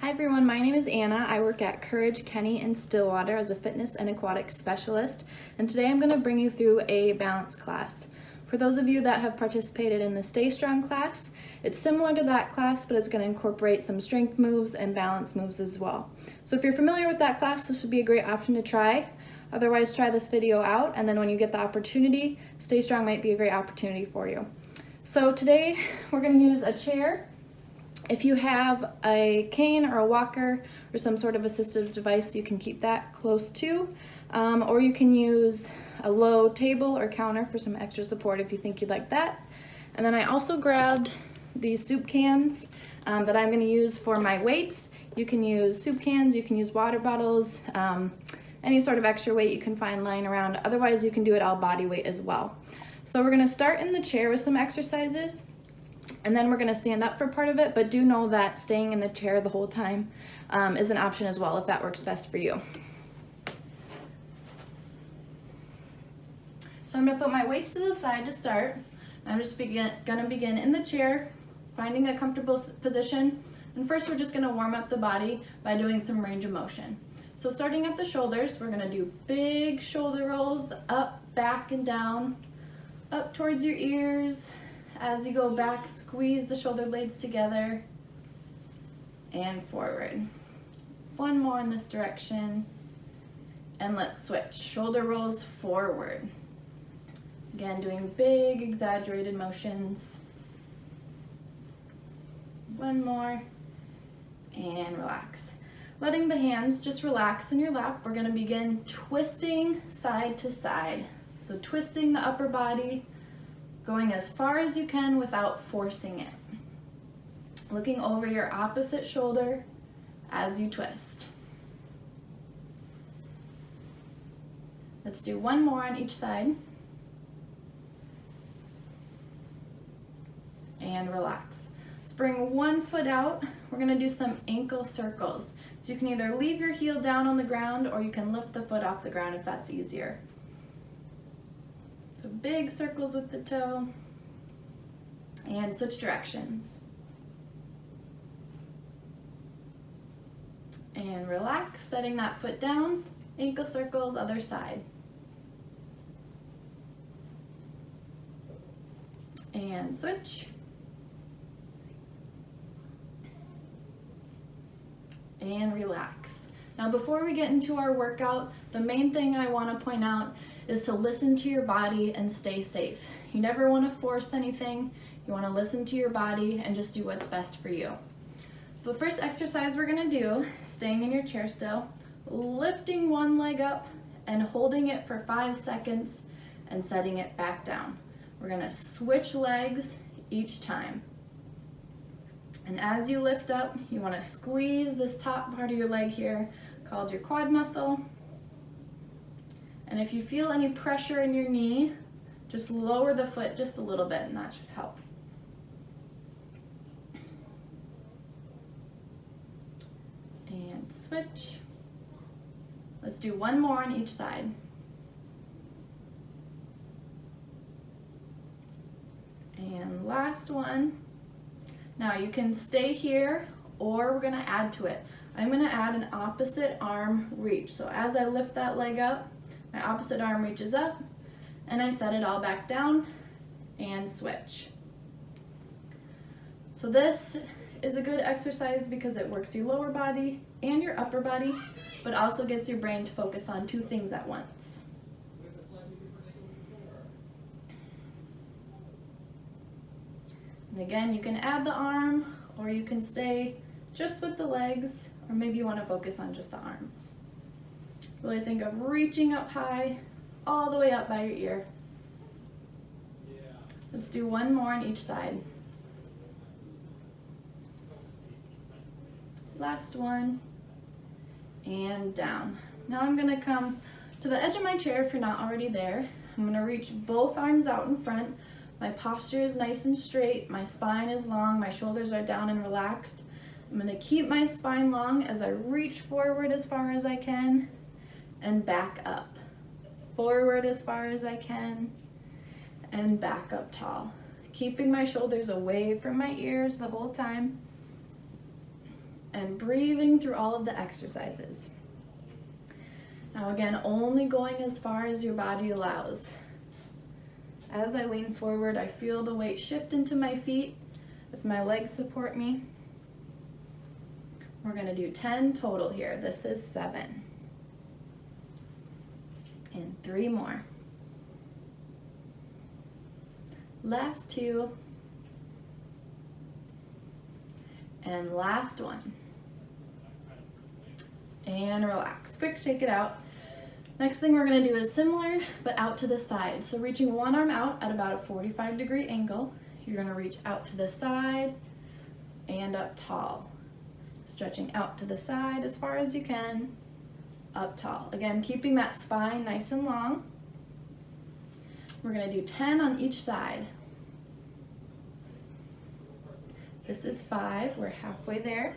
Hi everyone, my name is Anna. I work at Courage, Kenny, and Stillwater as a fitness and aquatic specialist, and today I'm going to bring you through a balance class. For those of you that have participated in the Stay Strong class, it's similar to that class, but it's going to incorporate some strength moves and balance moves as well. So if you're familiar with that class, this would be a great option to try. Otherwise, try this video out, and then when you get the opportunity, Stay Strong might be a great opportunity for you. So today, we're going to use a chair. If you have a cane or a walker or some sort of assistive device, you can keep that close to, or you can use a low table or counter for some extra support if you think you'd like that. And then I also grabbed these soup cans that I'm going to use for my weights. You can use soup cans, you can use water bottles, any sort of extra weight you can find lying around. Otherwise, you can do it all body weight as well. So we're going to start in the chair with some exercises. And then we're going to stand up for part of it, but do know that staying in the chair the whole time is an option as well if that works best for you. So I'm going to put my weights to the side to start. I'm just going to begin in the chair, finding a comfortable position. And first we're just going to warm up the body by doing some range of motion. So starting at the shoulders, we're going to do big shoulder rolls up, back, and down, up towards your ears. As you go back, squeeze the shoulder blades together and forward. One more in this direction, and let's switch. Shoulder rolls forward. Again, doing big exaggerated motions. One more, and relax. Letting the hands just relax in your lap, we're gonna begin twisting side to side. So twisting the upper body, going as far as you can without forcing it. Looking over your opposite shoulder as you twist. Let's do one more on each side. And relax. Let's bring one foot out. We're gonna do some ankle circles. So you can either leave your heel down on the ground or you can lift the foot off the ground if that's easier. So big circles with the toe, and switch directions. And relax, setting that foot down, ankle circles, other side. And switch. And relax. Now before we get into our workout, the main thing I want to point out is to listen to your body and stay safe. You never want to force anything. You want to listen to your body and just do what's best for you. So the first exercise we're going to do, staying in your chair still, lifting one leg up and holding it for 5 seconds and setting it back down. We're going to switch legs each time. And as you lift up, you want to squeeze this top part of your leg here, called your quad muscle. And if you feel any pressure in your knee, just lower the foot just a little bit and that should help. And switch. Let's do one more on each side. And last one. Now you can stay here or we're going to add to it. I'm going to add an opposite arm reach. So as I lift that leg up, my opposite arm reaches up and I set it all back down and switch. So this is a good exercise because it works your lower body and your upper body, but also gets your brain to focus on 2 things at once. And again, you can add the arm or you can stay just with the legs, or maybe you want to focus on just the arms. Really think of reaching up high, all the way up by your ear. Let's do one more on each side. Last one, and down. Now I'm going to come to the edge of my chair if you're not already there. I'm going to reach both arms out in front. My posture is nice and straight, my spine is long, my shoulders are down and relaxed. I'm going to keep my spine long as I reach forward as far as I can and back up. Forward as far as I can and back up tall. Keeping my shoulders away from my ears the whole time. and breathing through all of the exercises. Now again, only going as far as your body allows. As I lean forward, I feel the weight shift into my feet as my legs support me. We're gonna do 10 total here. This is 7. And 3 more. Last 2. And last 1. And relax. Quick shake it out. Next thing we're gonna do is similar, but out to the side. So reaching one arm out at about a 45-degree angle. You're gonna reach out to the side and up tall. Stretching out to the side as far as you can, up tall. Again, keeping that spine nice and long. We're gonna do 10 on each side. This is 5, we're halfway there.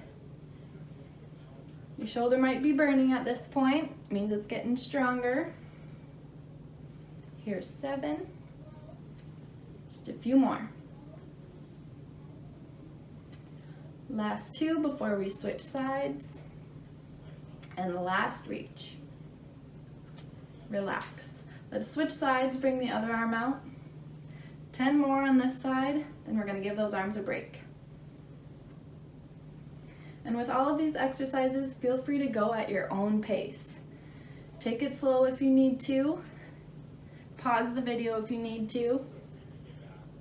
Your shoulder might be burning at this point, it means it's getting stronger. Here's 7, just a few more. Last 2 before we switch sides. And the last reach. Relax. Let's switch sides, bring the other arm out. 10 more on this side, then we're gonna give those arms a break. And with all of these exercises, feel free to go at your own pace. Take it slow if you need to. Pause the video if you need to.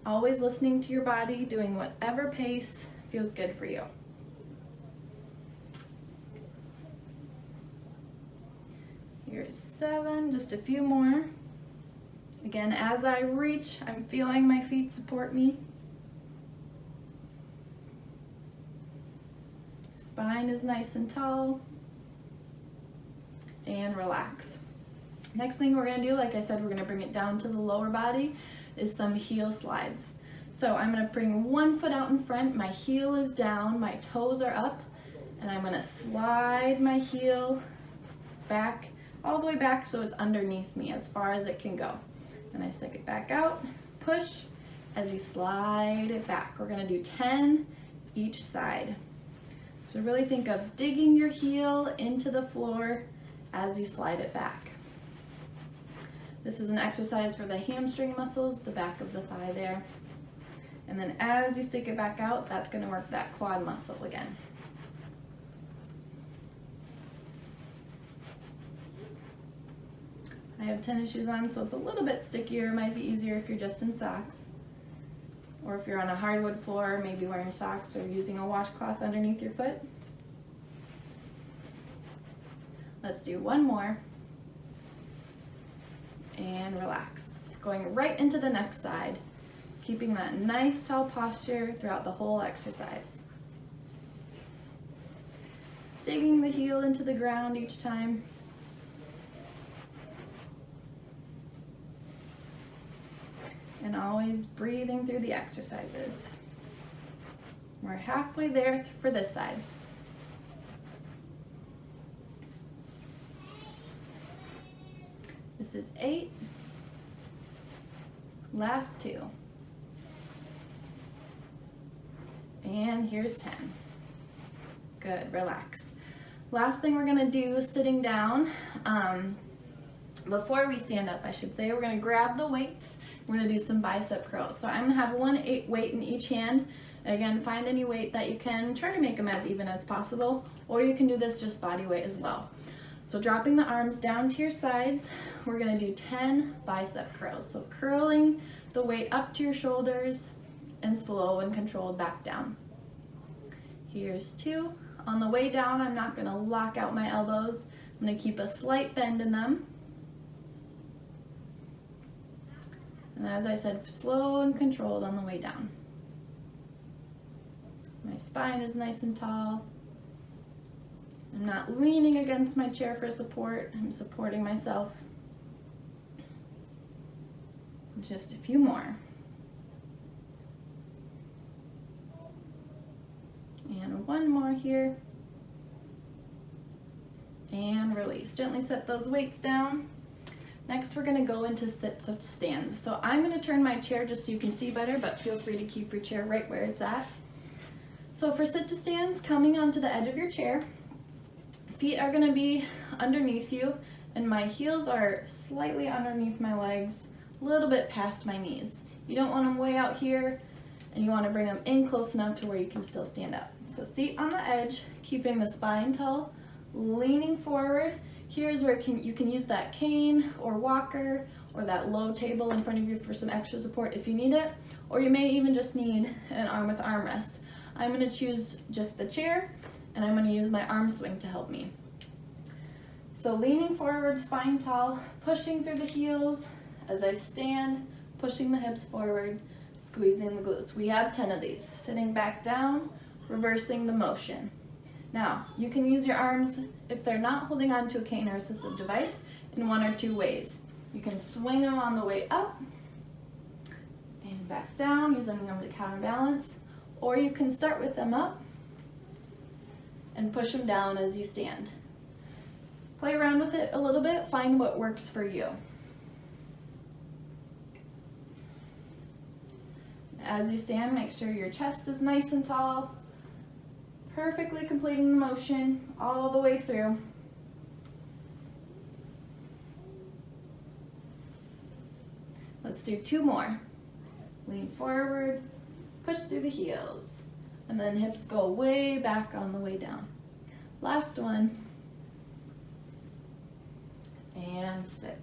Always listening to your body, doing whatever pace feels good for you. Here's 7, just a few more. Again, as I reach, I'm feeling my feet support me. Spine is nice and tall. And relax. Next thing we're gonna do, like I said, we're gonna bring it down to the lower body, is some heel slides. So I'm gonna bring one foot out in front, my heel is down, my toes are up, and I'm gonna slide my heel back, all the way back so it's underneath me as far as it can go. Then I stick it back out, push, as you slide it back. We're gonna do 10 each side. So really think of digging your heel into the floor as you slide it back. This is an exercise for the hamstring muscles, the back of the thigh there. And then as you stick it back out, that's gonna work that quad muscle again. I have tennis shoes on, so it's a little bit stickier. It might be easier if you're just in socks. Or if you're on a hardwood floor, maybe wearing socks or using a washcloth underneath your foot. Let's do one more. And relax. Going right into the next side. Keeping that nice tall posture throughout the whole exercise. Digging the heel into the ground each time. And always breathing through the exercises. We're halfway there for this side. This is 8. Last 2. And here's 10. Good, relax. Last thing we're gonna do sitting down, before we stand up, I should say, we're gonna grab the weights. We're gonna do some bicep curls. So I'm gonna have one weight in each hand. Again, find any weight that you can. Try to make them as even as possible, or you can do this just body weight as well. So dropping the arms down to your sides, we're gonna do 10 bicep curls. So curling the weight up to your shoulders and slow and controlled back down. Here's 2. On the way down, I'm not gonna lock out my elbows. I'm gonna keep a slight bend in them. And as I said, slow and controlled on the way down. My spine is nice and tall. I'm not leaning against my chair for support. I'm supporting myself. Just a few more. And one more here. And release. Gently set those weights down. Next, we're gonna go into sit-up stands. So I'm gonna turn my chair just so you can see better, but feel free to keep your chair right where it's at. So for sit to stands, coming onto the edge of your chair, feet are gonna be underneath you, and my heels are slightly underneath my legs, a little bit past my knees. You don't want them way out here, and you want to bring them in close enough to where you can still stand up. So seat on the edge, keeping the spine tall, leaning forward. Here's where you can use that cane or walker or that low table in front of you for some extra support if you need it, or you may even just need an arm with armrest. I'm going to choose just the chair, and I'm going to use my arm swing to help me. So leaning forward, spine tall, pushing through the heels as I stand, pushing the hips forward, squeezing the glutes. We have 10 of these. Sitting back down, reversing the motion. Now, you can use your arms, if they're not holding on to a cane or assistive device, in one or two ways. You can swing them on the way up and back down, using them to counterbalance, or you can start with them up and push them down as you stand. Play around with it a little bit, find what works for you. As you stand, make sure your chest is nice and tall, perfectly completing the motion all the way through. Let's do two more. Lean forward, push through the heels, and then hips go way back on the way down. Last one. And sit.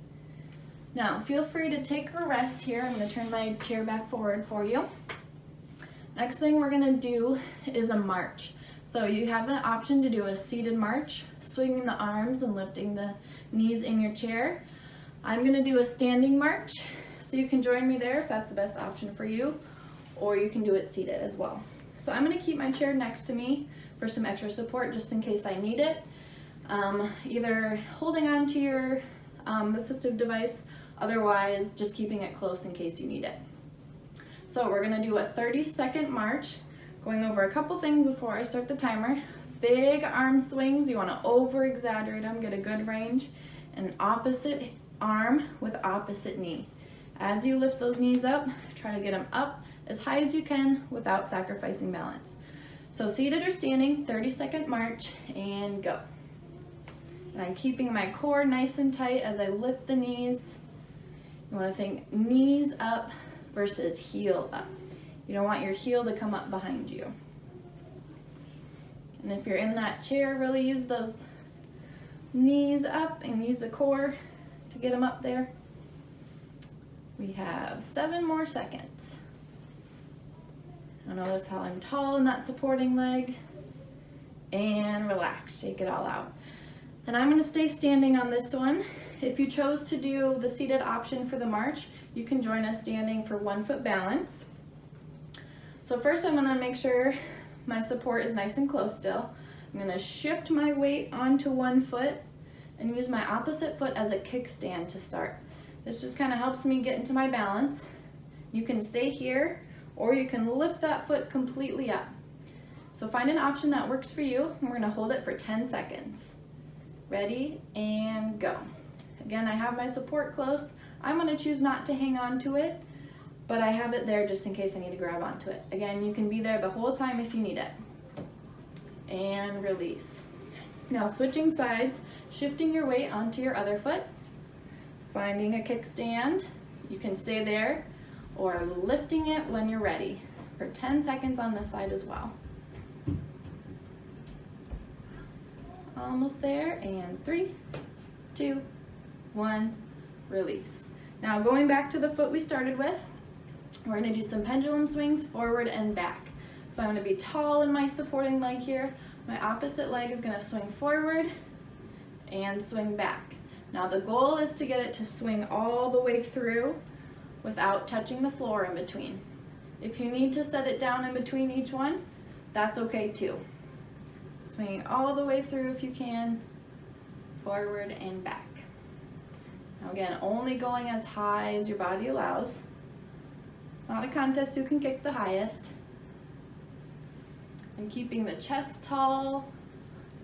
Now, feel free to take a rest here. I'm going to turn my chair back forward for you. Next thing we're going to do is a march. So you have the option to do a seated march, swinging the arms and lifting the knees in your chair. I'm going to do a standing march, so you can join me there if that's the best option for you, or you can do it seated as well. So I'm going to keep my chair next to me for some extra support just in case I need it. Either holding on to your assistive device, otherwise just keeping it close in case you need it. So we're going to do a 30-second march, going over a couple things before I start the timer. Big arm swings, you want to over-exaggerate them, get a good range, and opposite arm with opposite knee. As you lift those knees up, try to get them up as high as you can without sacrificing balance. So seated or standing, 30-second march, and go. And I'm keeping my core nice and tight as I lift the knees. You want to think knees up versus heel up. You don't want your heel to come up behind you. And if you're in that chair, really use those knees up and use the core to get them up there. We have 7 more seconds. Now notice how I'm tall in that supporting leg. And relax, shake it all out. And I'm going to stay standing on this one. If you chose to do the seated option for the march, you can join us standing for 1 foot balance. So first I'm going to make sure my support is nice and close still. I'm going to shift my weight onto 1 foot and use my opposite foot as a kickstand to start. This just kind of helps me get into my balance. You can stay here, or you can lift that foot completely up. So find an option that works for you, and we're going to hold it for 10 seconds. Ready, and go. Again, I have my support close. I'm going to choose not to hang on to it, but I have it there just in case I need to grab onto it. Again, you can be there the whole time if you need it. And release. Now switching sides, shifting your weight onto your other foot, finding a kickstand. You can stay there, or lifting it when you're ready for 10 seconds on this side as well. Almost there, and 3, 2, 1, release. Now going back to the foot we started with, we're going to do some pendulum swings forward and back. So I'm going to be tall in my supporting leg here. My opposite leg is going to swing forward and swing back. Now the goal is to get it to swing all the way through without touching the floor in between. If you need to set it down in between each one, that's okay too. Swinging all the way through if you can, forward and back. Now again, only going as high as your body allows. It's not a contest who can kick the highest. And keeping the chest tall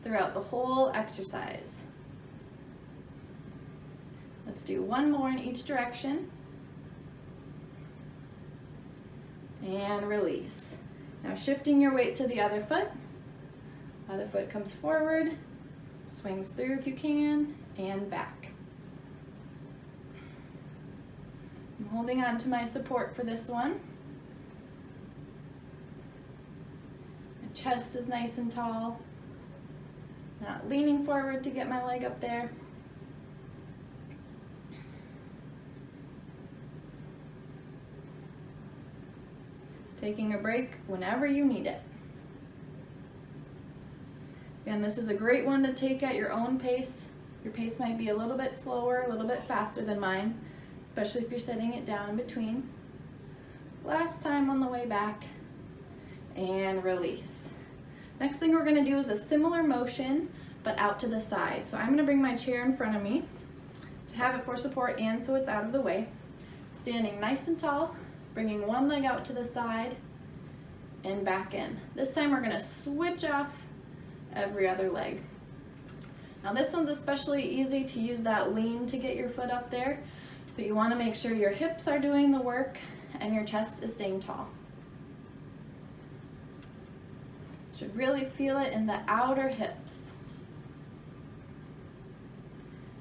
throughout the whole exercise. Let's do 1 more in each direction. And release. Now shifting your weight to the other foot comes forward, swings through if you can, and back. I'm holding on to my support for this one. My chest is nice and tall. Not leaning forward to get my leg up there. Taking a break whenever you need it. Again, this is a great one to take at your own pace. Your pace might be a little bit slower, a little bit faster than mine, especially if you're setting it down in between. Last time on the way back, and release. Next thing we're gonna do is a similar motion, but out to the side. So I'm gonna bring my chair in front of me to have it for support and so it's out of the way. Standing nice and tall, bringing one leg out to the side and back in. This time we're gonna switch off every other leg. Now this one's especially easy to use that lean to get your foot up there, but you wanna make sure your hips are doing the work and your chest is staying tall. Should really feel it in the outer hips.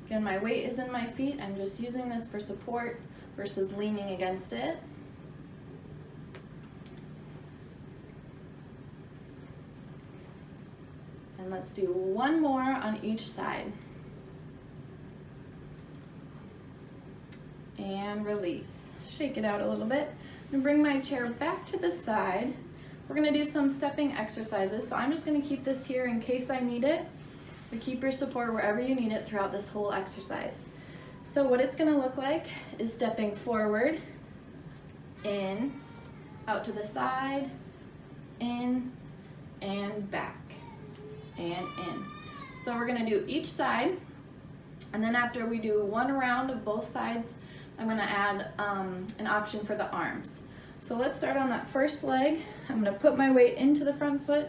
Again, my weight is in my feet. I'm just using this for support versus leaning against it. And let's do one more on each side. And release. Shake it out a little bit. And bring my chair back to the side. We're gonna do some stepping exercises. So I'm just gonna keep this here in case I need it. But keep your support wherever you need it throughout this whole exercise. So what it's gonna look like is stepping forward, in, out to the side, in, and back, and in. So we're gonna do each side, and then after we do one round of both sides, I'm gonna add an option for the arms. So let's start on that first leg. I'm gonna put my weight into the front foot,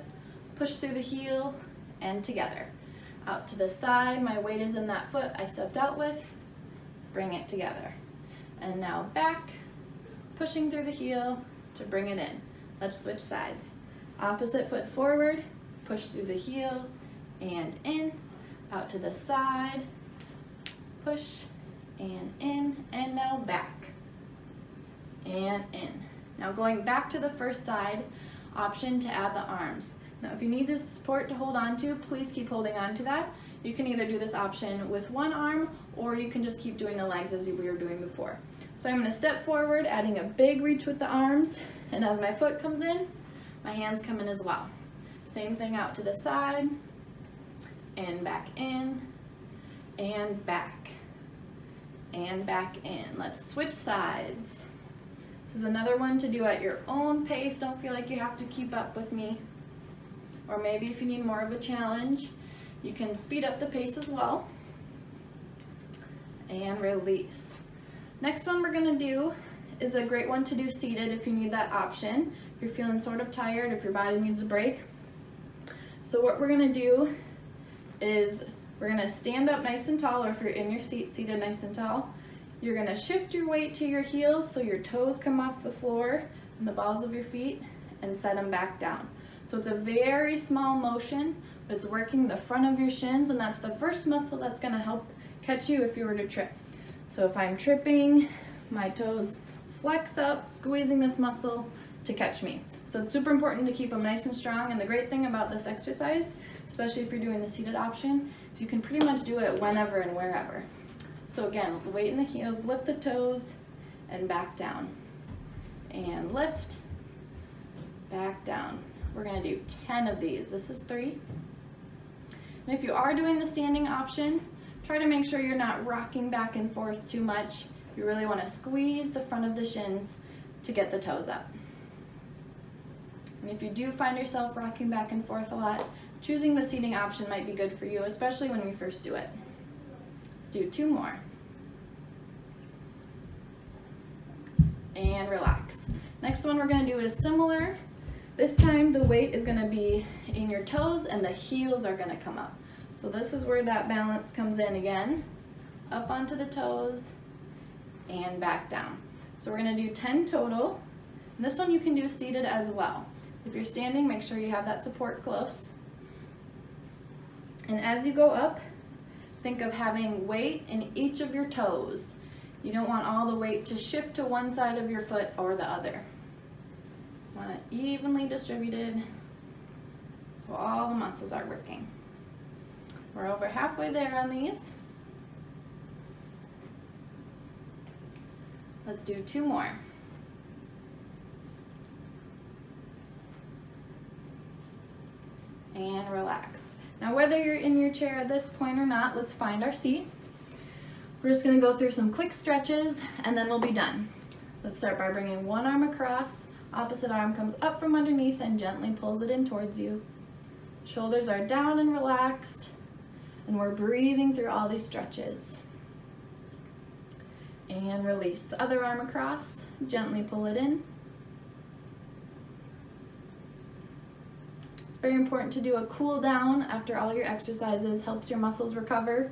push through the heel, and together. Out to the side, my weight is in that foot I stepped out with, bring it together. And now back, pushing through the heel to bring it in. Let's switch sides. Opposite foot forward, push through the heel and in, out to the side, push and in, and now back and in. Now going back to the first side, option to add the arms. Now if you need this support to hold on to, please keep holding on to that. You can either do this option with one arm or you can just keep doing the legs as we were doing before. So I'm going to step forward, adding a big reach with the arms, and as my foot comes in, my hands come in as well. Same thing out to the side, and back in, and back in. Let's switch sides. This is another one to do at your own pace. Don't feel like you have to keep up with me. Or maybe if you need more of a challenge, you can speed up the pace as well. And release. Next one we're gonna do is a great one to do seated if you need that option. If you're feeling sort of tired, if your body needs a break. So what we're gonna do is we're gonna stand up nice and tall, or if you're in your seat, seated nice and tall. You're gonna shift your weight to your heels so your toes come off the floor and the balls of your feet, and set them back down. So it's a very small motion, but it's working the front of your shins, and that's the first muscle that's gonna help catch you if you were to trip. So if I'm tripping, my toes flex up, squeezing this muscle to catch me. So it's super important to keep them nice and strong, and the great thing about this exercise, especially if you're doing the seated option, is you can pretty much do it whenever and wherever. So again, weight in the heels, lift the toes, and back down. And lift, back down. We're gonna do 10 of these. This is 3. And if you are doing the standing option, try to make sure you're not rocking back and forth too much. You really wanna squeeze the front of the shins to get the toes up. And if you do find yourself rocking back and forth a lot, choosing the seating option might be good for you, especially when we first do it. Let's do 2 more. And relax. Next one we're gonna do is similar. This time the weight is gonna be in your toes and the heels are gonna come up. So this is where that balance comes in again. Up onto the toes and back down. So we're gonna do 10 total. And this one you can do seated as well. If you're standing, make sure you have that support close. And as you go up, think of having weight in each of your toes. You don't want all the weight to shift to one side of your foot or the other. You want it evenly distributed so all the muscles are working. We're over halfway there on these. Let's do 2 more. And relax. Now whether you're in your chair at this point or not, let's find our seat. We're just gonna go through some quick stretches and then we'll be done. Let's start by bringing one arm across, opposite arm comes up from underneath and gently pulls it in towards you. Shoulders are down and relaxed, and we're breathing through all these stretches. And release. The other arm across, gently pull it in. It's very important to do a cool down after all your exercises, helps your muscles recover.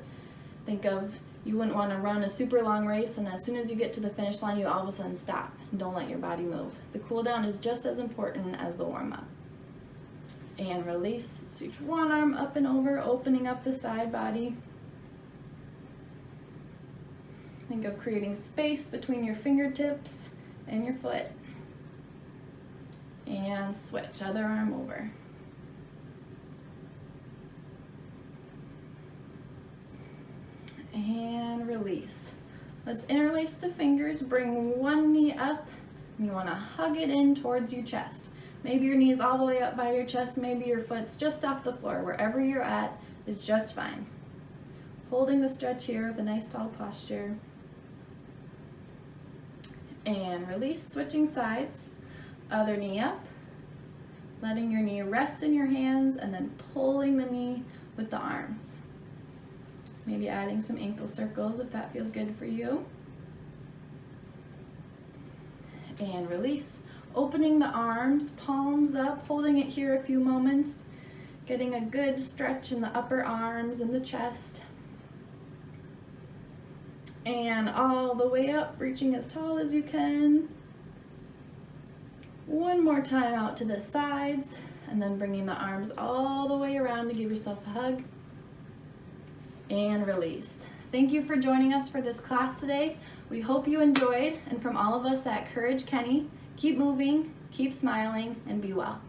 Think of, you wouldn't want to run a super long race and as soon as you get to the finish line you all of a sudden stop and don't let your body move. The cool down is just as important as the warm up. And release. Switch one arm up and over, opening up the side body. Think of creating space between your fingertips and your foot. And switch, other arm over. And release. Let's interlace the fingers, bring one knee up, and you want to hug it in towards your chest. Maybe your knee is all the way up by your chest, maybe your foot's just off the floor. Wherever you're at is just fine. Holding the stretch here with a nice tall posture. And release, switching sides. Other knee up. Letting your knee rest in your hands and then pulling the knee with the arms. Maybe adding some ankle circles if that feels good for you. And release. Opening the arms, palms up, holding it here a few moments. Getting a good stretch in the upper arms and the chest. And all the way up, reaching as tall as you can. One more time out to the sides, and then bringing the arms all the way around to give yourself a hug. And release. Thank you for joining us for this class today. We hope you enjoyed, and from all of us at Courage Kenny, keep moving, keep smiling, and be well.